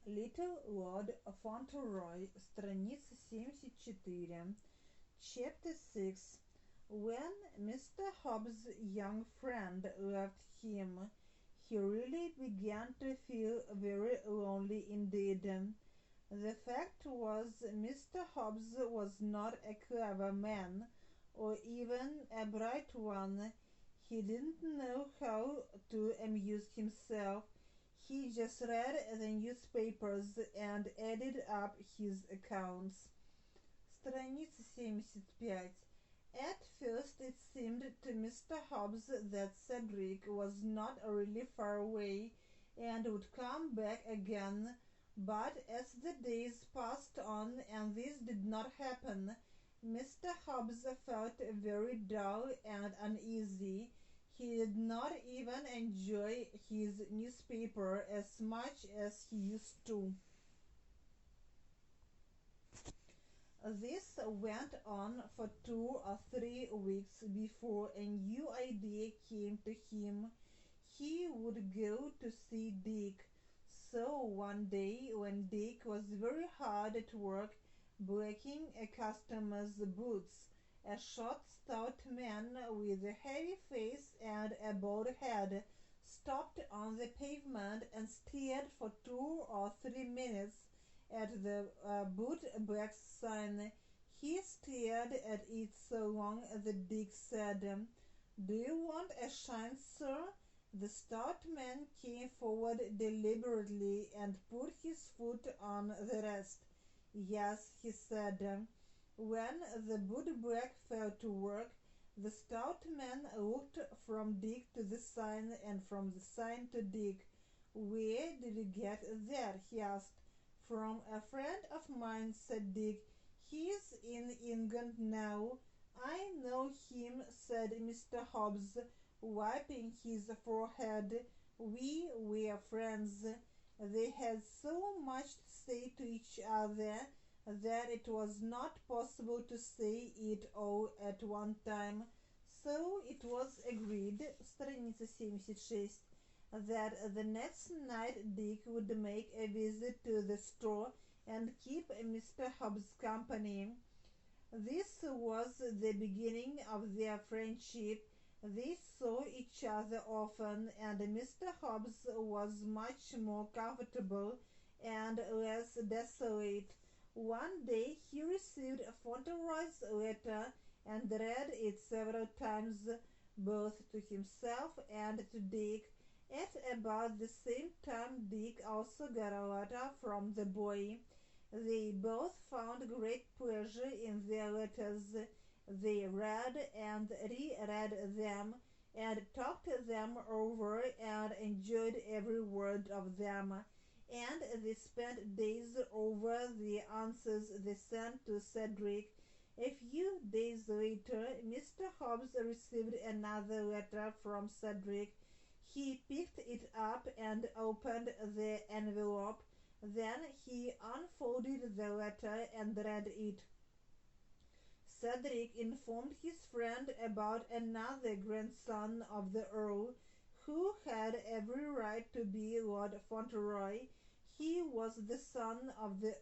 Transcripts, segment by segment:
Little Lord Fauntleroy, страница 74, Chapter 6. When Mr. Hobbs' young friend left him, he really began to feel very lonely indeed. The fact was, Mr. Hobbs was not a clever man, or even a bright one. He didn't know how to amuse himself. He just read the newspapers and added up his accounts. Страница 75. At first it seemed to Mr. Hobbs that Cedric was not really far away and would come back again, but as the days passed on and this did not happen, Mr. Hobbs felt very dull and uneasy. He did not even enjoy his newspaper as much as he used to. This went on for 2 or 3 weeks before a new idea came to him. He would go to see Dick. So one day, when Dick was very hard at work blacking a customer's boots, a short, stout man with a heavy face and a bald head stopped on the pavement and stared for 2 or 3 minutes at the boot black's sign. He stared at it so long that Dick said, "Do you want a shine, sir?" The stout man came forward deliberately and put his foot on the rest. "Yes," he said. When the bootblack fell to work, the stout man looked from Dick to the sign and from the sign to Dick. "Where did you get that?" he asked. "From a friend of mine," said Dick. "He's in England now." "I know him," said Mr. Hobbs, wiping his forehead. "We were friends." They had so much to say to each other that it was not possible to say it all at one time. So it was agreed, страница 76, that the next night Dick would make a visit to the store and keep Mr. Hobbs company. This was the beginning of their friendship. They saw each other often, and Mr. Hobbs was much more comfortable and less desolate. One day he received Fauntleroy's letter and read it several times, both to himself and to Dick. At about the same time Dick also got a letter from the boy. They both found great pleasure in their letters. They read and reread them and talked them over and enjoyed every word of them. And they spent days over the answers they sent to Cedric. A few days later, Mr. Hobbs received another letter from Cedric. He picked it up and opened the envelope. Then he unfolded the letter and read it. Cedric informed his friend about another grandson of the Earl, who had every right to be Lord Fauntleroy. He was the son of the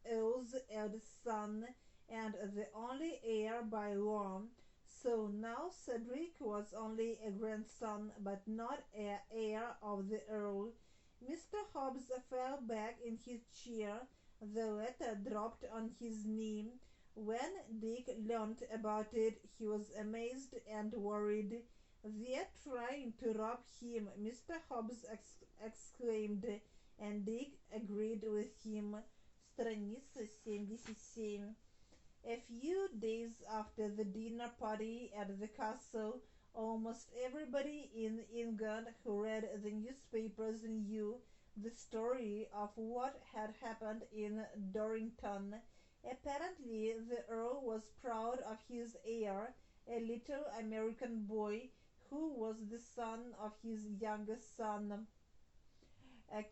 Earl's eldest son, and the only heir by law. So now Cedric was only a grandson, but not an heir of the Earl. Mr. Hobbs fell back in his chair. The letter dropped on his knee. When Dick learned about it, he was amazed and worried. "They're trying to rob him," Mr. Hobbs exclaimed, and Dick agreed with him. Страница 77. A few days after the dinner party at the castle, almost everybody in England who read the newspapers knew the story of what had happened in Dorrington. Apparently the Earl was proud of his heir, a little American boy who was the son of his youngest son,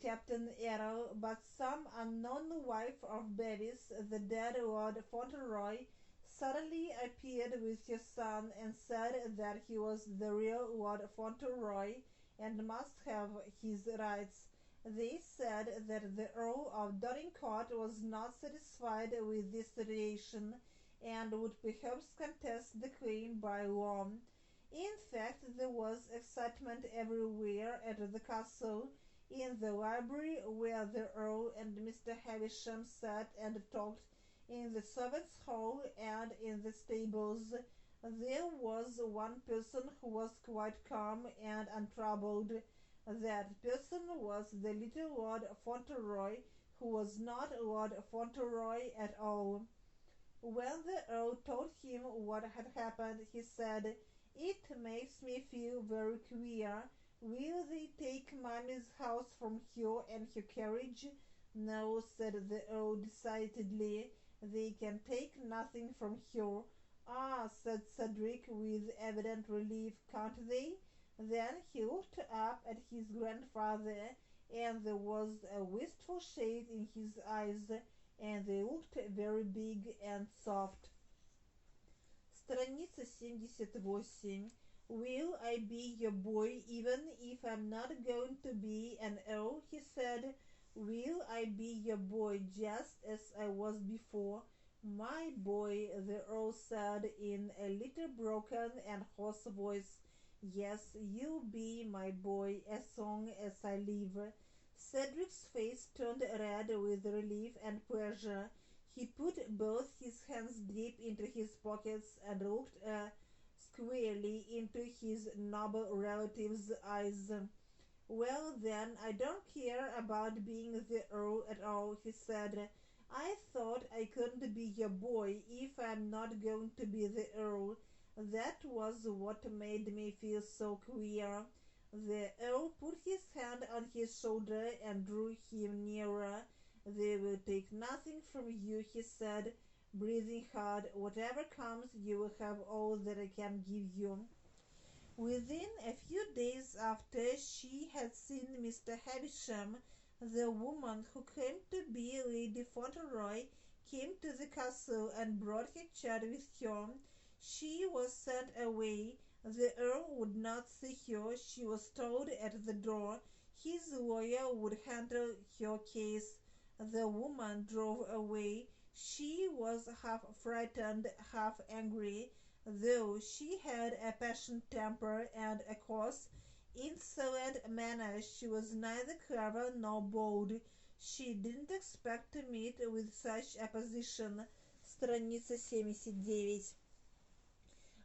Captain Errol, but some unknown wife of Bevis, the dead Lord Fauntleroy, suddenly appeared with her son and said that he was the real Lord Fauntleroy and must have his rights. They said that the Earl of Dorincourt was not satisfied with this relation and would perhaps contest the claim by law. In fact, there was excitement everywhere at the castle, in the library where the Earl and Mr. Havisham sat and talked, in the servants' hall, and in the stables. There was one person who was quite calm and untroubled. That person was the little Lord Fauntleroy, who was not Lord Fauntleroy at all. When the Earl told him what had happened, he said, "It makes me feel very queer. Will they take Mummy's house from her and her carriage?" "No," said the Earl decidedly, "they can take nothing from her." "Ah," said Cedric with evident relief, "can't they?" Then he looked up at his grandfather, and there was a wistful shade in his eyes, and they looked very big and soft. Страница 78. "Will I be your boy even if I'm not going to be an earl?" he said. "Will I be your boy just as I was before?" "My boy," the earl said in a little broken and hoarse voice. "Yes, you'll be my boy as long as I live." Cedric's face turned red with relief and pleasure. He put both his hands deep into his pockets and looked squarely into his noble relative's eyes. "Well, then, I don't care about being the Earl at all," he said. "I thought I couldn't be your boy if I'm not going to be the Earl. That was what made me feel so queer." The Earl put his hand on his shoulder and drew him nearer. "They will take nothing from you," he said, breathing hard. "Whatever comes, you will have all that I can give you." Within a few days after she had seen Mr. Havisham, the woman who claimed to be Lady Fauntleroy came to the castle and brought her child with her. She was sent away. The Earl would not see her. She was told at the door his lawyer would handle her case. The woman drove away. She was half frightened, half angry. Though she had a passionate temper and a coarse, insolent manner, she was neither clever nor bold. She didn't expect to meet with such opposition. Страница 79.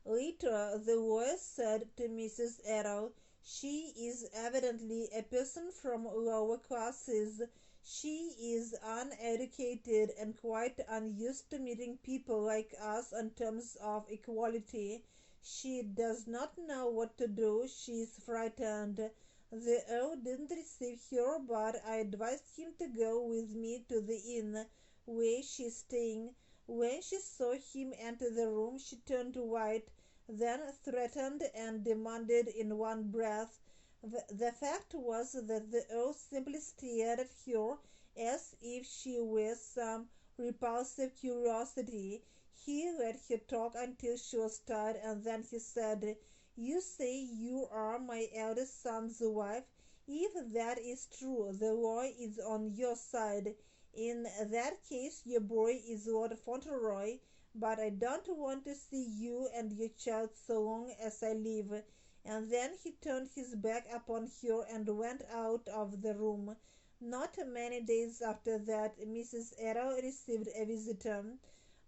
Later, the lawyer said to Mrs. Errol, "She is evidently a person from lower classes. She is uneducated and quite unused to meeting people like us on terms of equality. She does not know what to do. She is frightened." The Earl didn't receive her, but I advised him to go with me to the inn where she is staying. When she saw him enter the room, she turned white, then threatened and demanded in one breath. The fact was that the Earl simply stared at her as if she were some repulsive curiosity. He let her talk until she was tired, and then he said, "You say you are my eldest son's wife. If that is true, the law is on your side. In that case, your boy is Lord Fauntleroy, but I don't want to see you and your child so long as I live." And then he turned his back upon her and went out of the room. Not many days after that, Mrs. Errol received a visitor.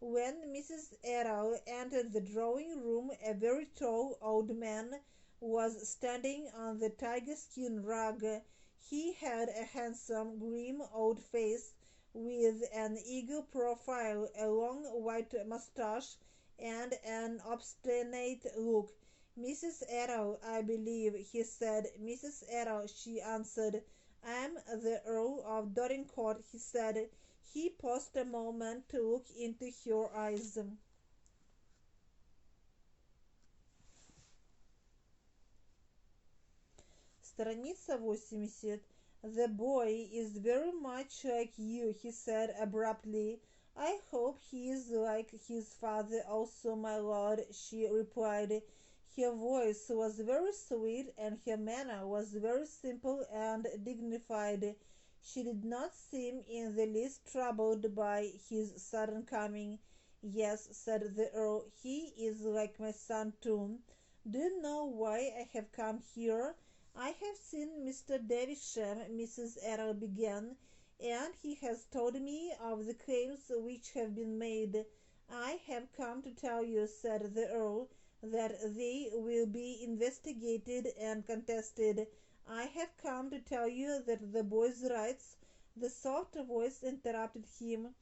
When Mrs. Errol entered the drawing room, a very tall old man was standing on the tiger-skin rug. He had a handsome, grim old face with an eagle profile, a long white mustache, and an obstinate look. "Mrs. Errol, I believe," he said. "Mrs. Errol," she answered. "I'm the Earl of Dorincourt," he said. He paused a moment to look into her eyes. Страница 80. "The boy is very much like you," he said abruptly. "I hope he is like his father also, my lord," she replied. Her voice was very sweet and her manner was very simple and dignified. She did not seem in the least troubled by his sudden coming. "Yes," said the Earl, "he is like my son too. Do you know why I have come here?" "I have seen Mr. Davisham," Mrs. Errol began, "and he has told me of the claims which have been made. I have come to tell you," said the Earl, "that they will be investigated and contested. I have come to tell you that the boy's rights—" The soft voice interrupted him.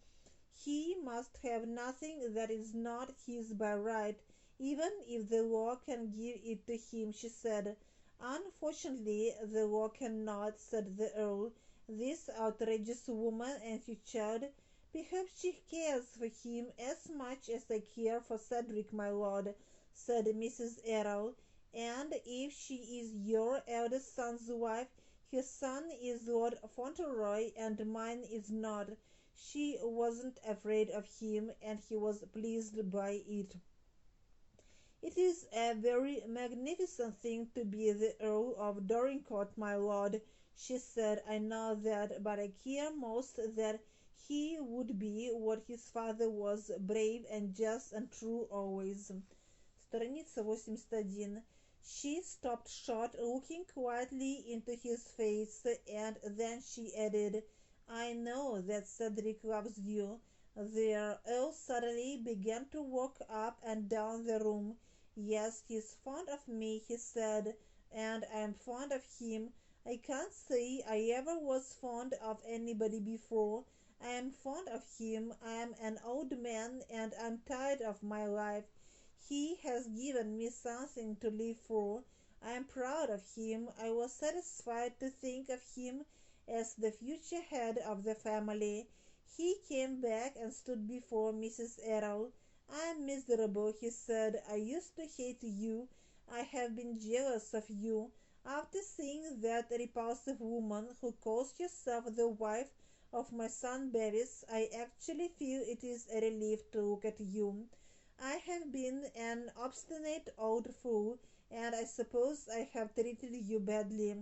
"He must have nothing that is not his by right, even if the law can give it to him," she said. "Unfortunately, the law cannot," said the Earl. "This outrageous woman and her child—" "Perhaps she cares for him as much as I care for Cedric, my lord," said Mrs. Errol, "and if she is your eldest son's wife, her son is Lord Fauntleroy and mine is not. She wasn't afraid of him, and he was pleased by it." "It is a very magnificent thing to be the Earl of Dorincourt, my lord," she said. "I know that, but I care most that he would be what his father was, brave and just and true always." Страница 81. She stopped short, looking quietly into his face, and then she added, "I know that Cedric loves you." The Earl suddenly began to walk up and down the room. "Yes, he's fond of me," he said, "and I am fond of him. I can't say I ever was fond of anybody before. I am fond of him. I am an old man, and I'm tired of my life. He has given me something to live for. I am proud of him. I was satisfied to think of him as the future head of the family." He came back and stood before Mrs. Errol. "I am miserable," he said. "I used to hate you. I have been jealous of you. After seeing that repulsive woman who calls herself the wife of my son Bevis, I actually feel it is a relief to look at you. I have been an obstinate old fool, and I suppose I have treated you badly.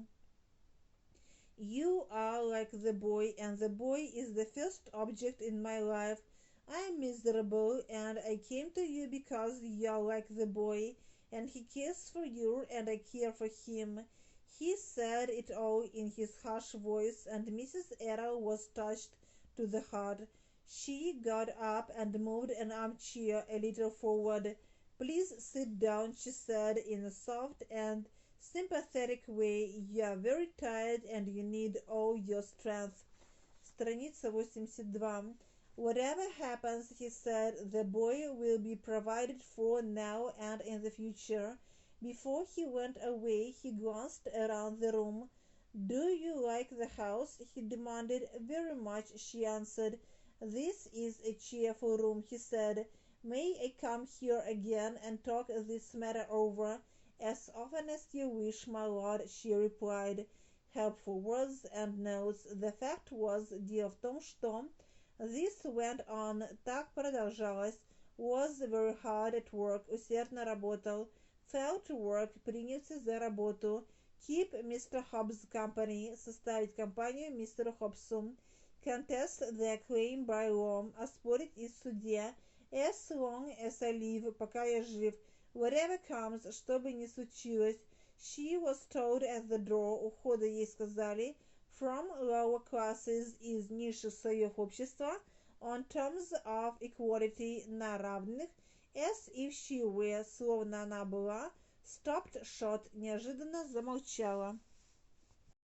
You are like the boy, and the boy is the first object in my life. I am miserable, and I came to you because you are like the boy, and he cares for you, and I care for him." He said it all in his harsh voice, and Mrs. Errol was touched to the heart. She got up and moved an armchair a little forward. "Please sit down," she said in a soft and sympathetic way. "You are very tired, and you need all your strength." Страница 82. "Whatever happens," he said, "the boy will be provided for now and in the future." Before he went away, he glanced around the room. "Do you like the house?" he demanded. "Very much," she answered. "This is a cheerful room," he said. "May I come here again and talk this matter over?" "As often as you wish, my lord," she replied. Helpful words and notes. The fact was, дело в том, что this went on, так продолжалось, was very hard at work, усердно работал, fell to work, принялся за работу, keep Mr. Hobbs company, составить компанию мистеру Хоббсу, contest their claim by law, оспорить из суде, as long as I live, пока я жив, whatever comes, что бы ни случилось. She was told at the door, у входа ей сказали, from lower classes, из низших слоев общества, on terms of equality, на равных, as if she were, словно она была, stopped short, неожиданно замолчала.